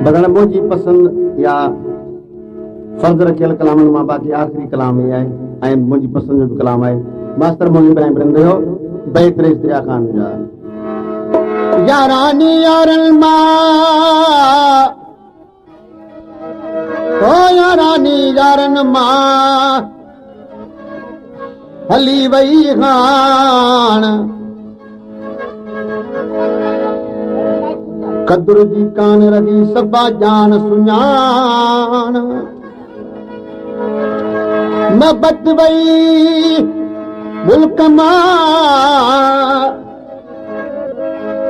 बदन मुंहिंजी पसंद या फर्ज़ रखियल कलामनि मां बाक़ी आख़िरी कलाम ई आहे ऐं मुंहिंजी पसंदि जो बि कलाम आहे। मास्तर मुंहिंजी ॿुधाए पढ़ंदो हो बेतरेस दरिया ख़ान जा यारानी यारनि मां ओ यारानी यारनि मां हली वई हाण कदुर जी कान रही सभा जान सुञाण महबत वई मुल्क मां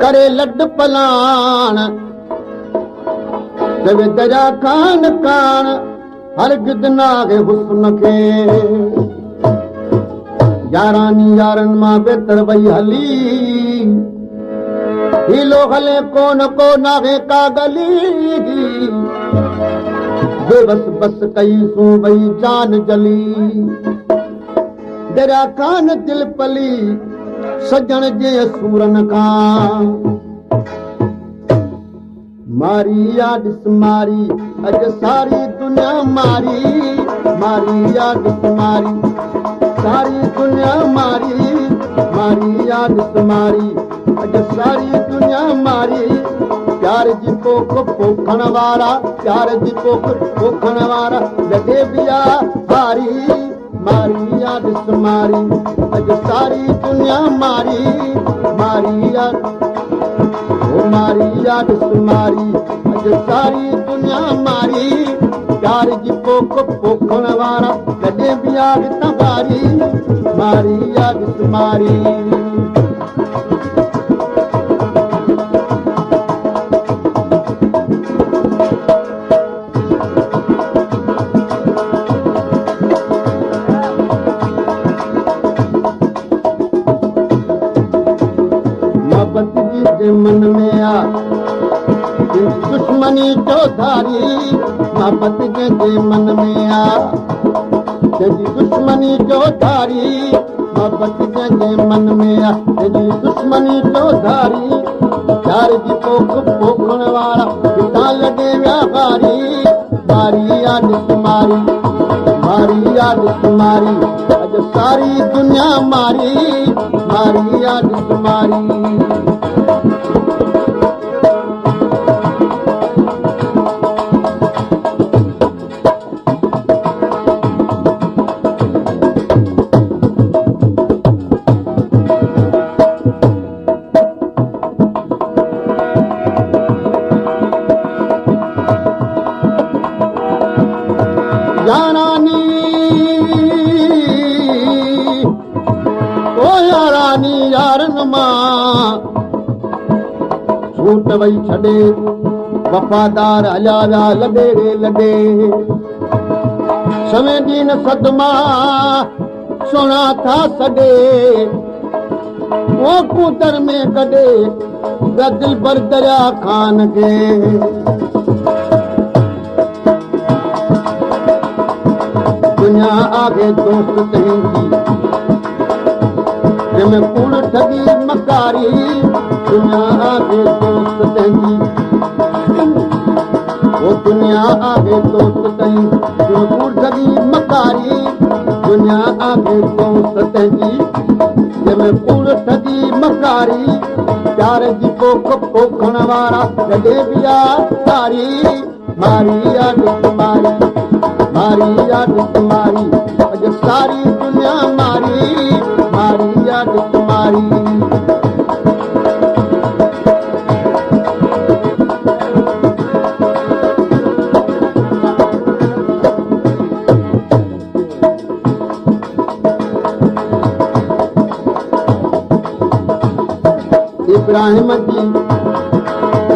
करे लॾ पलाण चवे दरिया कान कान हरगिज़ नाहे हुस्न खे यारानी यारनि मां बेहतर वई हली हीलो हले कोन को नाहे का गली बेबस बस कई सू वई जान जली दरिया कान दिल पली सजण जे सूरन खां मारी या ॾिस मारी अॼु सारी दुनिया मारी मारी या ॾिस मारी सारी दुनिया मारी मारी या ॾिस मारी अॼु सारी दुनिया मारी प्यार जी पोख पोखण वारा प्यार जी पोख पोखण वारा लॾे बिया हारी मारी या ॾिस मारी अॼु सारी दुनिया मारी मारी या मारी या ॾिस मारी अॼु सारी दुनिया मारी प्यार जी पोख पोखण वारा लॾे बिया हितां बारी मारी या ॾिस मारी मन में आ दुश्मनी चौधारी मोहब्बत के मन में आ तेरी दुश्मनी चौधारी मोहब्बत के मन में आ तेरी दुश्मनी चौधारी प्यार जी पोख पोखण वारा पिता लगे व्यापारी मारी या ॾिस मारी मारी या ॾिस मारी अॼु सारी दुनिया मारी मारी या ॾिस मारी छूट वई छॾे वफ़ादार हलिया विया लॾे रे लॾे समय ॾींहं न सदमा सुहिणा था सॾे वो कूतर में कढे दिल पर दरिया ख़ान खे दुनिया आगे दोस्त तंहिंजी जंहिंमें कूड़ ठगी मकारी दुनिया आगे दोस्त तंहिंजी वो दुनिया आगे दोस्त तंहिंजी जंहिंमें कूड़ ठगी मकारी दुनिया आगे दोस्त तंहिंजी जंहिंमें कूड़ ठगी मकारी प्यार जी पोख पोखण वारा लॾे बिया सारी मारी या ॾिस मारी मारी या ॾिस मारी अॼु सारी दुनिया मारी मारी या ॾिस मारी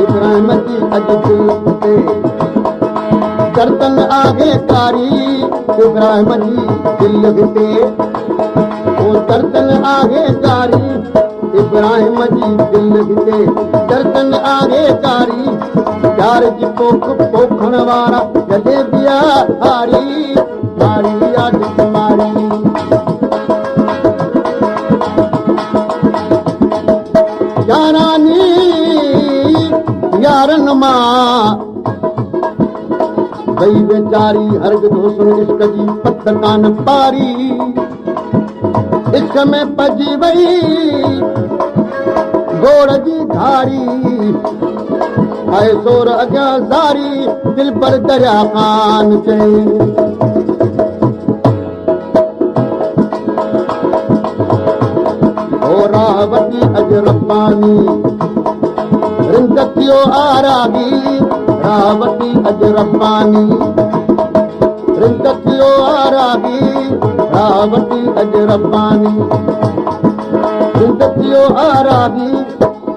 इब्राहिम जी अॼु दिल ते दर्दन आगे कारी इब्राहिम जी दिल ते ओ दर्दन आगे कारी इब्राहिम जी दिल ते दर्दन आगे कारी प्यार जी पोख पोखण वारा लॾे बिया हारी मारी या ॾिस मारी यारानी यारनि मां वई वेचारी हरगिज़ हुस्न इश्क जी पथ कान पारी इश्क में पजी वई गोड़ जी धारी आए सोर अॻियां ज़ारी दिल पर दरिया कान चई ओ रावती अज रब्बानी रिंद थियो आरागी रावती अज रब्बानी रिंद थियो आरागी रावती अज रब्बानी रिंद थियो आरागी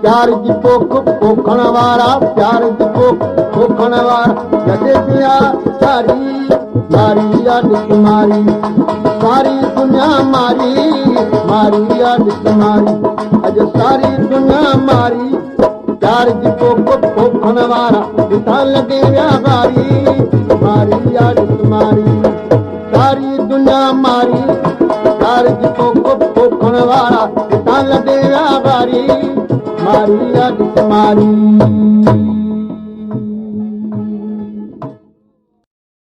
प्यार जी पोख पोखण वारा प्यार जी पोख पोखण वारा जॾहिं पिया सारी मारी याद तुम्हारी सारी दुनिया मारी मारी याद तुम्हारी अज सारी दुनिया मारी प्यार जी पोख पोखण वारा किथां लॻे विया वारी मारी याद तुम्हारी सारी दुनिया मारी प्यार जी पोख पोखण वारा किथां लॻे विया वारी मारी याद तुम्हारी